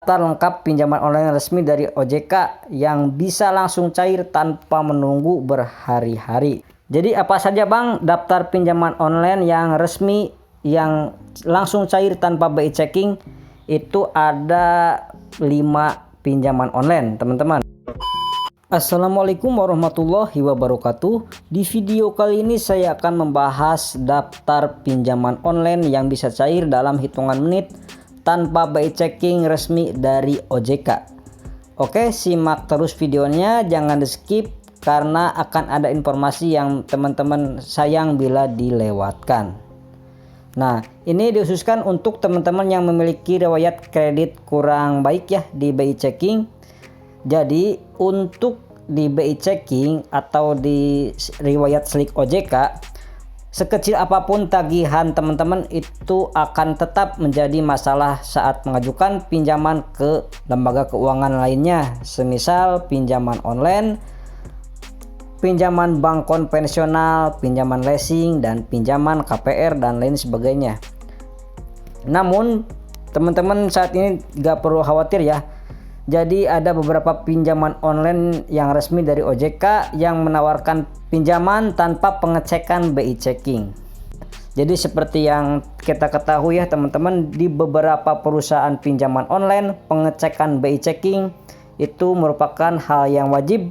daftar lengkap pinjaman online resmi dari OJK yang bisa langsung cair tanpa menunggu berhari-hari. Jadi apa saja Bang daftar pinjaman online yang resmi yang langsung cair tanpa BI checking? Itu ada 5 pinjaman online teman-teman. Assalamualaikum warahmatullahi wabarakatuh. Di video kali ini saya akan membahas daftar pinjaman online yang bisa cair dalam hitungan menit tanpa BI checking resmi dari OJK. Oke, simak terus videonya, jangan di skip karena akan ada informasi yang teman-teman sayang bila dilewatkan. Nah, ini dikhususkan untuk teman-teman yang memiliki riwayat kredit kurang baik ya di BI checking. Jadi untuk di BI checking atau di riwayat slik OJK, sekecil apapun tagihan teman-teman itu akan tetap menjadi masalah saat mengajukan pinjaman ke lembaga keuangan lainnya, semisal pinjaman online, pinjaman bank konvensional, pinjaman leasing, dan pinjaman KPR dan lain sebagainya. Namun teman-teman saat ini gak perlu khawatir ya. Jadi ada beberapa pinjaman online yang resmi dari OJK yang menawarkan pinjaman tanpa pengecekan BI checking. Jadi seperti yang kita ketahui ya teman-teman, di beberapa perusahaan pinjaman online pengecekan BI checking itu merupakan hal yang wajib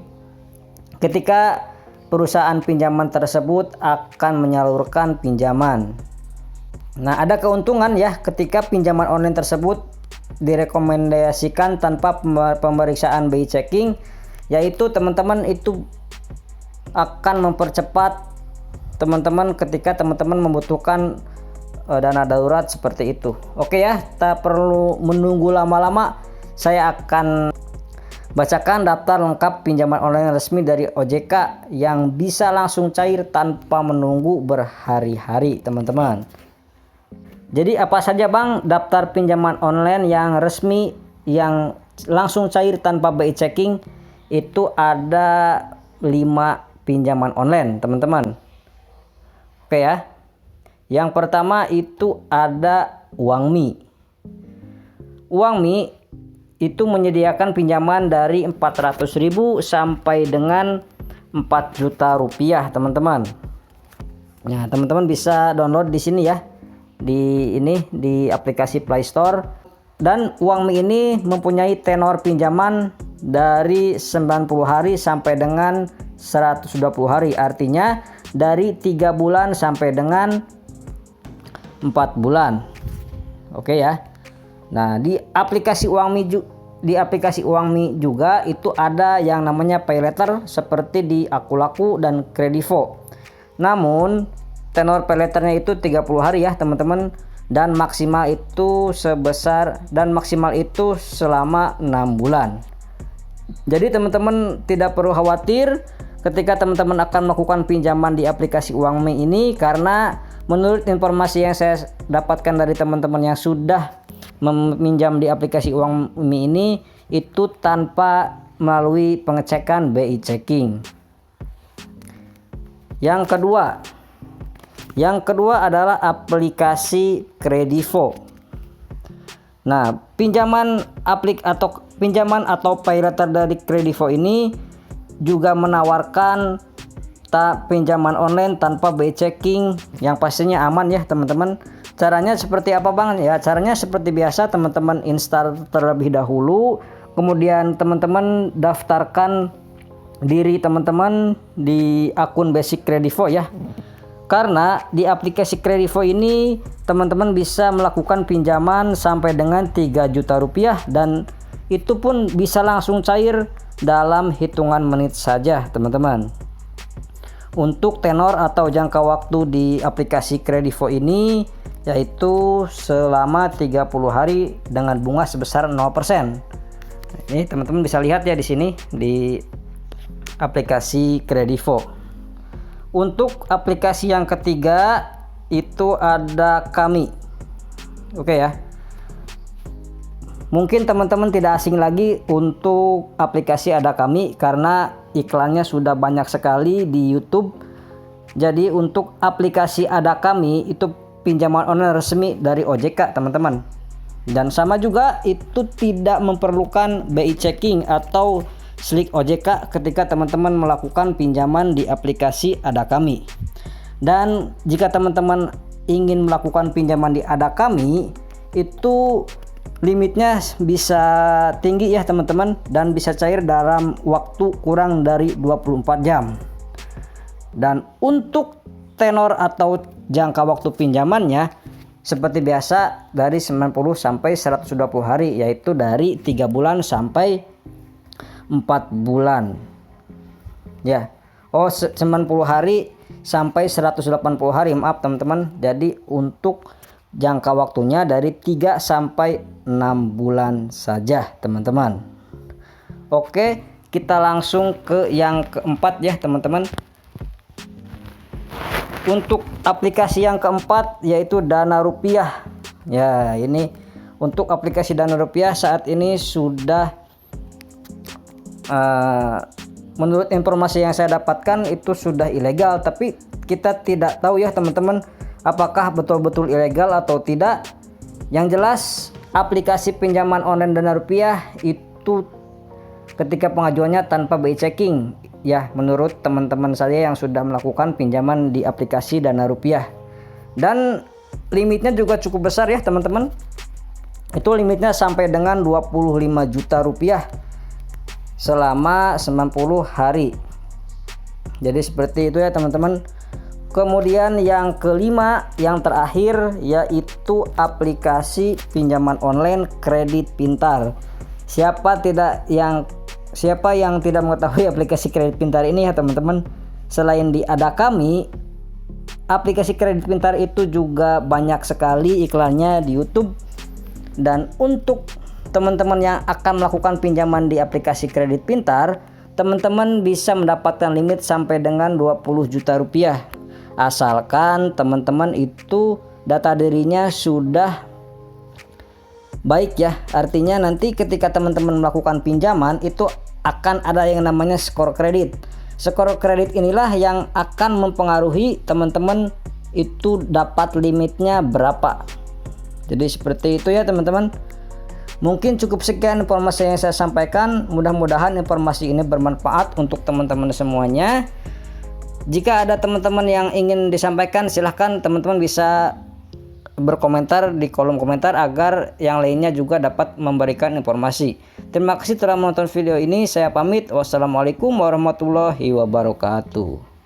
ketika perusahaan pinjaman tersebut akan menyalurkan pinjaman. Nah, ada keuntungan ya ketika pinjaman online tersebut direkomendasikan tanpa pemeriksaan BI checking, yaitu teman-teman itu akan mempercepat teman-teman ketika teman-teman membutuhkan dana darurat seperti itu. Oke ya, tak perlu menunggu lama-lama, saya akan bacakan daftar lengkap pinjaman online resmi dari OJK yang bisa langsung cair tanpa menunggu berhari-hari teman-teman. Jadi apa saja Bang daftar pinjaman online yang resmi yang langsung cair tanpa BI checking? Itu ada 5 pinjaman online teman-teman. Oke ya. Yang pertama itu ada Uangmi. Uangmi itu menyediakan pinjaman dari 400.000 sampai dengan 4 juta rupiah teman-teman. Nah, teman-teman bisa download di sini ya. Di aplikasi Play Store. Dan Uangmi ini mempunyai tenor pinjaman dari 90 hari sampai dengan 120 hari. Artinya dari 3 bulan sampai dengan 4 bulan. Oke ya. Nah, di aplikasi Uangmi juga itu ada yang namanya pay letter seperti di Akulaku dan Kredivo. Namun tenor pay letternya itu 30 hari ya teman-teman, dan maksimal itu selama 6 bulan. Jadi teman-teman tidak perlu khawatir ketika teman-teman akan melakukan pinjaman di aplikasi Uangmi ini, karena menurut informasi yang saya dapatkan dari teman-teman yang sudah meminjam di aplikasi Uangmi ini, itu tanpa melalui pengecekan BI checking. Yang kedua adalah aplikasi Kredivo. Nah, pinjaman atau pay letter dari Kredivo ini juga menawarkan pinjaman online tanpa BI checking yang pastinya aman ya teman-teman. Caranya seperti apa Bang? Ya, caranya seperti biasa, teman-teman install terlebih dahulu, kemudian teman-teman daftarkan diri teman-teman di akun basic Kredivo ya. Karena di aplikasi Kredivo ini teman-teman bisa melakukan pinjaman sampai dengan 3 juta rupiah, dan itu pun bisa langsung cair dalam hitungan menit saja teman-teman. Untuk tenor atau jangka waktu di aplikasi Kredivo ini yaitu selama 30 hari dengan bunga sebesar 0%. Ini teman-teman bisa lihat ya di sini di aplikasi Kredivo. Untuk aplikasi yang ketiga itu ada Kami. Oke ya. Mungkin teman-teman tidak asing lagi untuk aplikasi Ada Kami karena iklannya sudah banyak sekali di YouTube. Jadi untuk aplikasi Ada Kami itu pinjaman online resmi dari OJK teman-teman. Dan sama juga itu tidak memerlukan BI checking atau Slik OJK ketika teman-teman melakukan pinjaman di aplikasi Adakami. Dan jika teman-teman ingin melakukan pinjaman di Adakami, itu limitnya bisa tinggi ya teman-teman, dan bisa cair dalam waktu kurang dari 24 jam. Dan untuk tenor atau jangka waktu pinjamannya seperti biasa dari 90 sampai 120 hari, yaitu dari 3 bulan sampai 4 bulan. Ya. 90 hari sampai 180 hari, maaf teman-teman. Jadi untuk jangka waktunya dari 3 sampai 6 bulan saja, teman-teman. Oke, kita langsung ke yang keempat ya, teman-teman. Untuk aplikasi yang keempat yaitu Dana Rupiah. Ya, ini untuk aplikasi Dana Rupiah saat ini sudah menurut informasi yang saya dapatkan itu sudah ilegal, tapi kita tidak tahu ya teman-teman apakah betul-betul ilegal atau tidak. Yang jelas aplikasi pinjaman online Dana Rupiah itu ketika pengajuannya tanpa BI checking ya, menurut teman-teman saya yang sudah melakukan pinjaman di aplikasi Dana Rupiah. Dan limitnya juga cukup besar ya teman-teman. Itu limitnya sampai dengan 25 juta rupiah selama 90 hari. Jadi seperti itu ya teman-teman. Kemudian yang kelima, yang terakhir, yaitu aplikasi pinjaman online Kredit Pintar. Siapa yang tidak mengetahui aplikasi Kredit Pintar ini ya teman-teman? Selain di Adakami, aplikasi Kredit Pintar itu juga banyak sekali iklannya di YouTube. Dan untuk teman-teman yang akan melakukan pinjaman di aplikasi Kredit Pintar, teman-teman bisa mendapatkan limit sampai dengan 20 juta rupiah. Asalkan teman-teman itu data dirinya sudah baik ya. Artinya nanti ketika teman-teman melakukan pinjaman itu akan ada yang namanya skor kredit. Skor kredit inilah yang akan mempengaruhi teman-teman itu dapat limitnya berapa. Jadi seperti itu ya teman-teman. Mungkin cukup sekian informasi yang saya sampaikan. Mudah-mudahan informasi ini bermanfaat untuk teman-teman semuanya. Jika ada teman-teman yang ingin disampaikan, silahkan teman-teman bisa berkomentar di kolom komentar agar yang lainnya juga dapat memberikan informasi. Terima kasih telah menonton video ini. Saya pamit. Wassalamualaikum warahmatullahi wabarakatuh.